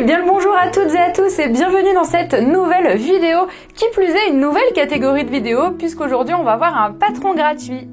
bien le bonjour à toutes et à tous et bienvenue dans cette nouvelle vidéo, qui plus est une nouvelle catégorie de vidéos puisqu'aujourd'hui on va voir un patron gratuit.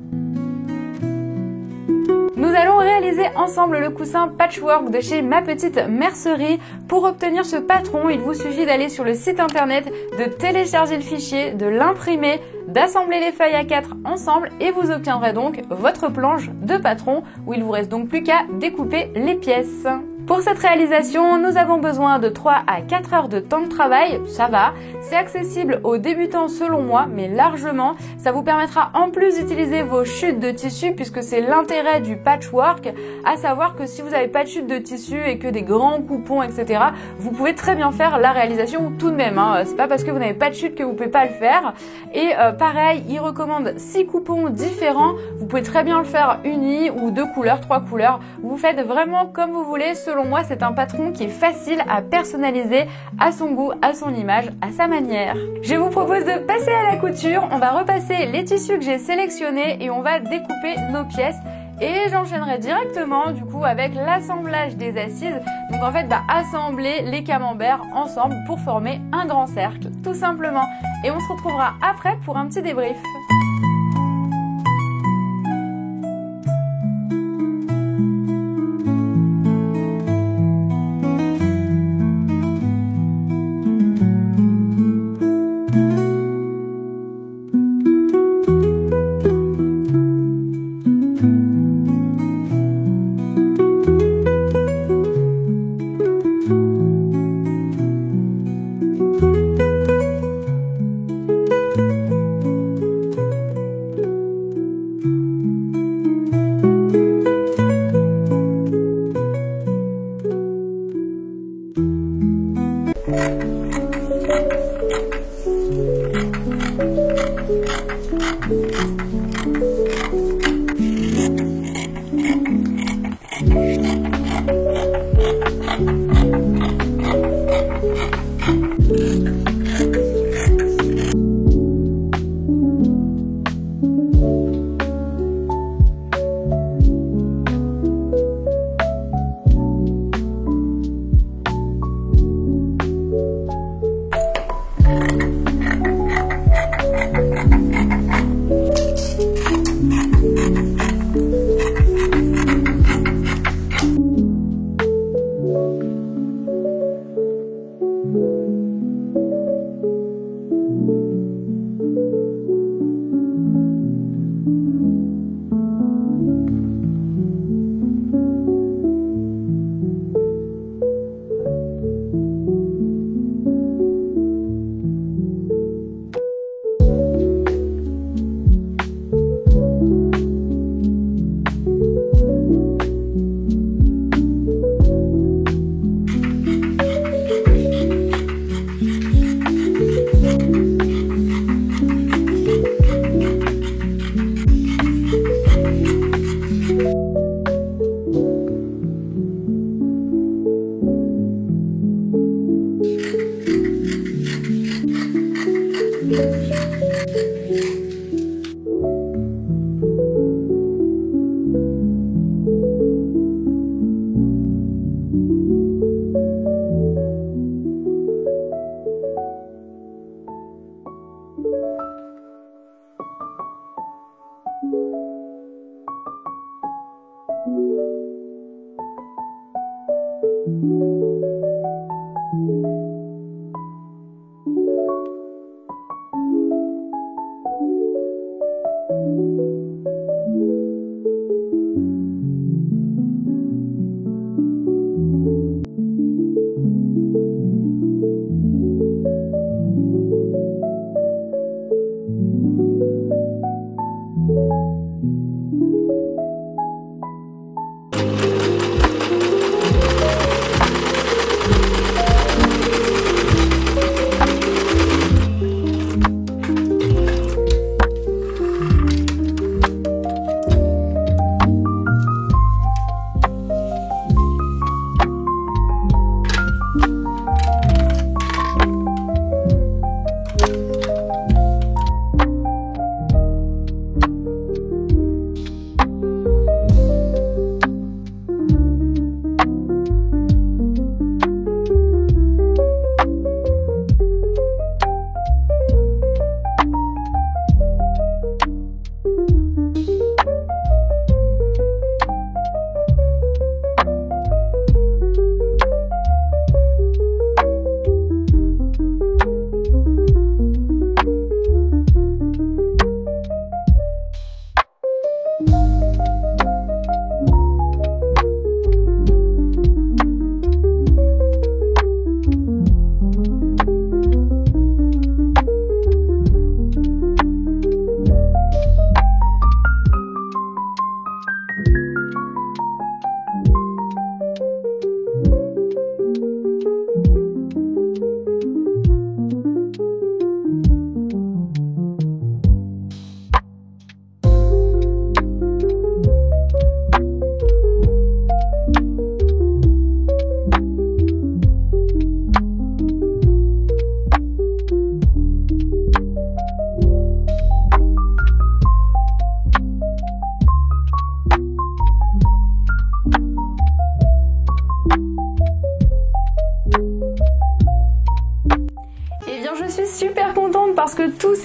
Nous allons réaliser ensemble le coussin patchwork de chez Ma Petite Mercerie. Pour obtenir ce patron, il vous suffit d'aller sur le site internet, de télécharger le fichier, de l'imprimer, d'assembler les feuilles A4 ensemble et vous obtiendrez donc votre planche de patron où il vous reste donc plus qu'à découper les pièces. Pour cette réalisation, nous avons besoin de 3 à 4 heures de temps de travail, ça va. C'est accessible aux débutants selon moi, mais largement. Ça vous permettra en plus d'utiliser vos chutes de tissu puisque c'est l'intérêt du patchwork, à savoir que si vous n'avez pas de chute de tissu et que des grands coupons, etc., vous pouvez très bien faire la réalisation tout de même. C'est pas parce que vous n'avez pas de chute que vous pouvez pas le faire. Et pareil, il recommande 6 coupons différents. Vous pouvez très bien le faire uni ou 2 couleurs, 3 couleurs. Vous faites vraiment comme vous voulez. Selon moi, c'est un patron qui est facile à personnaliser à son goût, à son image, à sa manière. Je vous propose de passer à la couture. On va repasser les tissus que j'ai sélectionnés et on va découper nos pièces. Et j'enchaînerai directement du coup avec l'assemblage des assises. Donc en fait, assembler les camemberts ensemble pour former un grand cercle, tout simplement. Et on se retrouvera après pour un petit débrief.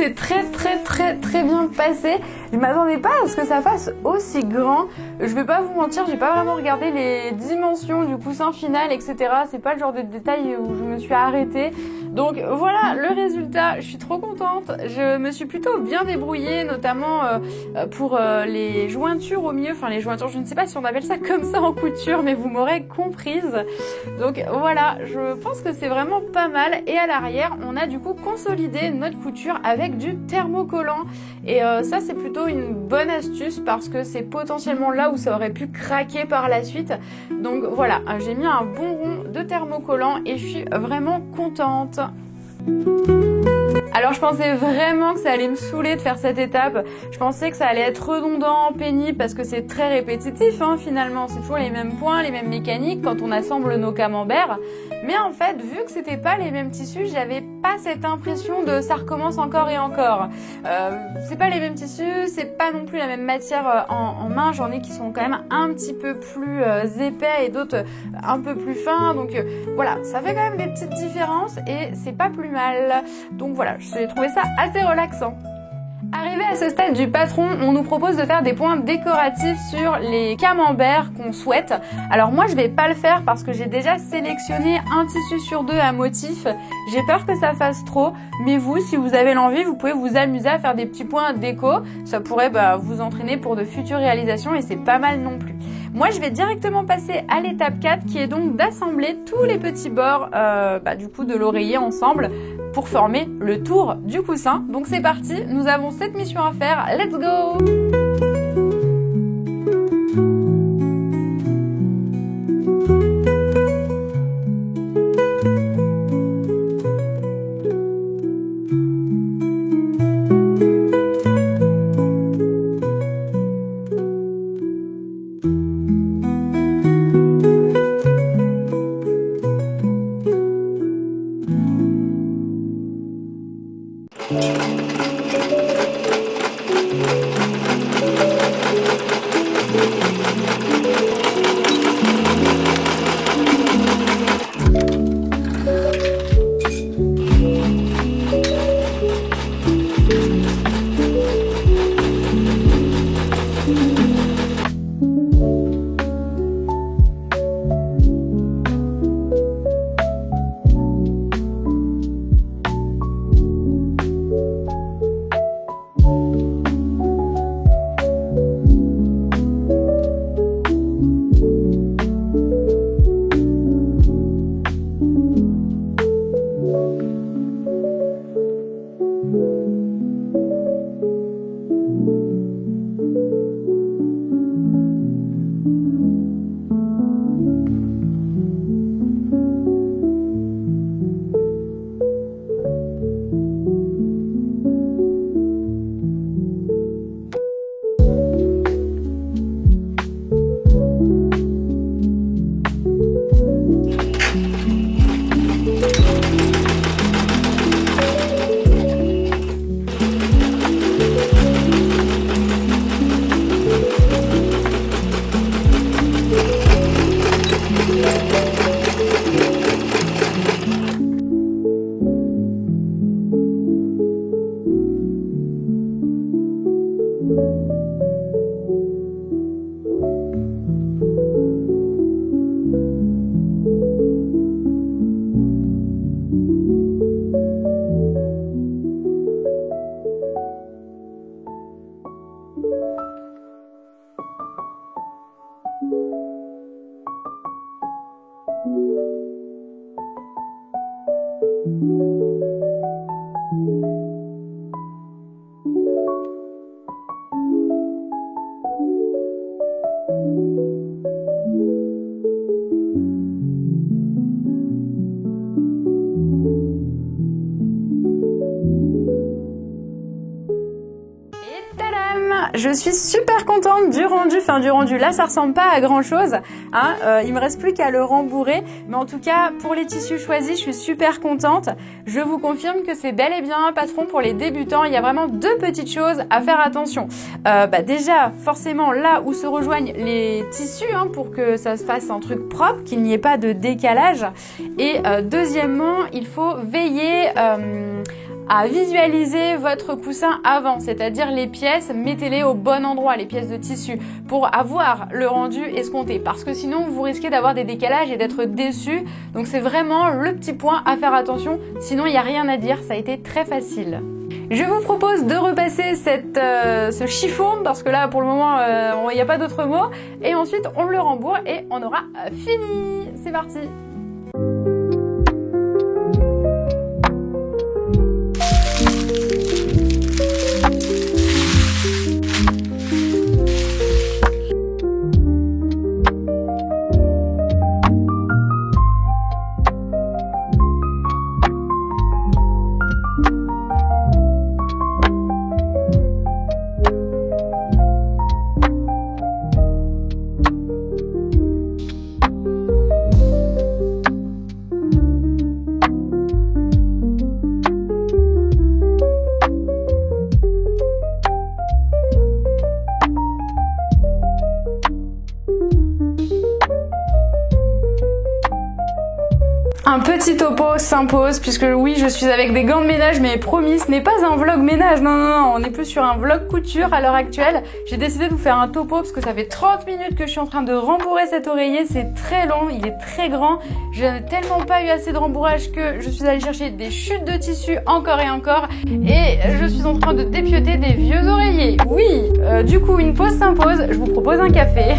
s'est très bien passé. Je m'attendais pas à ce que ça fasse aussi grand. Je vais pas vous mentir, j'ai pas vraiment regardé les dimensions du coussin final, etc. C'est pas le genre de détail où je me suis arrêtée. Donc voilà le résultat, je suis trop contente. Je me suis plutôt bien débrouillée, notamment pour les jointures au milieu. Enfin les jointures, je ne sais pas si on appelle ça comme ça en couture, mais vous m'aurez comprise. Donc voilà, je pense que c'est vraiment pas mal. Et à l'arrière, on a du coup consolidé notre couture avec du thermocollant. Et ça c'est plutôt une bonne astuce parce que c'est potentiellement là où ça aurait pu craquer par la suite. Donc voilà, j'ai mis un bon rond de thermocollant et je suis vraiment contente. Alors je pensais vraiment que ça allait me saouler de faire cette étape, je pensais que ça allait être redondant, pénible parce que c'est très répétitif finalement, c'est toujours les mêmes points, les mêmes mécaniques quand on assemble nos camemberts. Mais en fait, vu que c'était pas les mêmes tissus, j'avais pas cette impression de ça recommence encore et encore. C'est pas les mêmes tissus, c'est pas non plus la même matière en main, j'en ai qui sont quand même un petit peu plus épais et d'autres un peu plus fins, donc voilà, ça fait quand même des petites différences et c'est pas plus mal. Donc voilà, j'ai trouvé ça assez relaxant. Arrivé à ce stade du patron, on nous propose de faire des points décoratifs sur les camemberts qu'on souhaite. Alors moi je vais pas le faire parce que j'ai déjà sélectionné un tissu sur deux à motif. J'ai peur que ça fasse trop, mais vous, si vous avez l'envie, vous pouvez vous amuser à faire des petits points déco. Ça pourrait vous entraîner pour de futures réalisations et c'est pas mal non plus. Moi je vais directement passer à l'étape 4 qui est donc d'assembler tous les petits bords du coup de l'oreiller ensemble pour former le tour du coussin. Donc c'est parti, nous avons cette mission à faire, let's go! Je suis super contente du rendu, là ça ressemble pas à grand chose, il me reste plus qu'à le rembourrer, mais en tout cas pour les tissus choisis je suis super contente. Je vous confirme que c'est bel et bien un patron pour les débutants. Il y a vraiment deux petites choses à faire attention. Déjà forcément là où se rejoignent les tissus pour que ça se fasse un truc propre, qu'il n'y ait pas de décalage, et deuxièmement il faut veiller à visualiser votre coussin avant, c'est-à-dire les pièces, mettez-les au bon endroit, les pièces de tissu, pour avoir le rendu escompté, parce que sinon vous risquez d'avoir des décalages et d'être déçu. Donc c'est vraiment le petit point à faire attention, sinon il n'y a rien à dire, ça a été très facile. Je vous propose de repasser ce chiffon, parce que là pour le moment il n'y a pas d'autre mot, et ensuite on le rembourre et on aura fini. C'est parti. Un petit topo s'impose, puisque oui, je suis avec des gants de ménage, mais promis, ce n'est pas un vlog ménage, non, on est plus sur un vlog couture à l'heure actuelle. J'ai décidé de vous faire un topo, parce que ça fait 30 minutes que je suis en train de rembourrer cet oreiller, c'est très long, il est très grand. Je n'ai tellement pas eu assez de rembourrage que je suis allée chercher des chutes de tissu encore et encore, et je suis en train de dépioter des vieux oreillers. Oui, du coup, une pause s'impose, je vous propose un café.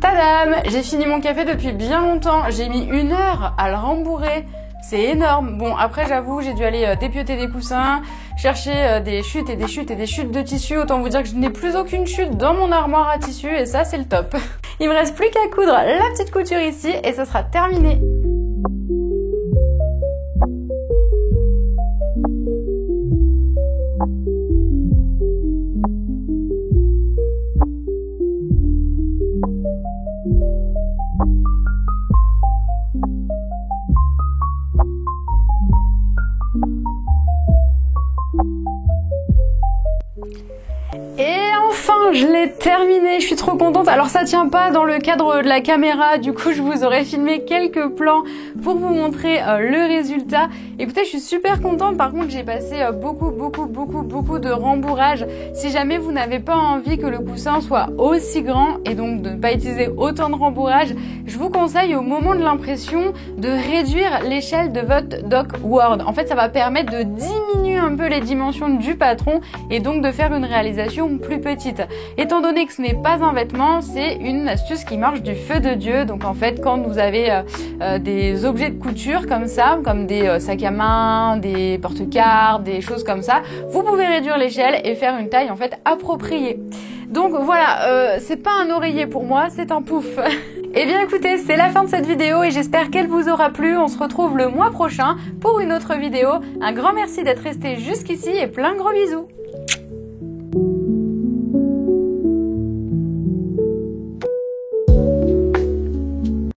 Tadam! J'ai fini mon café depuis bien longtemps, j'ai mis 1 heure à le rembourrer, c'est énorme. Bon, après j'avoue, j'ai dû aller dépioter des coussins, chercher des chutes et des chutes et des chutes de tissu, autant vous dire que je n'ai plus aucune chute dans mon armoire à tissu et ça c'est le top. Il me reste plus qu'à coudre la petite couture ici et ça sera terminé. Et enfin, je l'ai terminé, je suis trop contente. Alors ça tient pas dans le cadre de la caméra, du coup je vous aurais filmé quelques plans pour vous montrer le résultat. Écoutez, je suis super contente. Par contre, j'ai passé beaucoup de rembourrage. Si jamais vous n'avez pas envie que le coussin soit aussi grand et donc de ne pas utiliser autant de rembourrage, je vous conseille au moment de l'impression de réduire l'échelle de votre dock Word. En fait, ça va permettre de diminuer un peu les dimensions du patron et donc de faire une réalisation plus petite. Étant donné que ce n'est pas un vêtement, c'est une astuce qui marche du feu de Dieu. Donc en fait, quand vous avez des objets de couture comme ça, comme des sacs à main, des porte-cartes, des choses comme ça, vous pouvez réduire l'échelle et faire une taille en fait appropriée. Donc voilà, c'est pas un oreiller pour moi, c'est un pouf. Eh bien écoutez, c'est la fin de cette vidéo et j'espère qu'elle vous aura plu. On se retrouve le mois prochain pour une autre vidéo. Un grand merci d'être resté jusqu'ici et plein de gros bisous.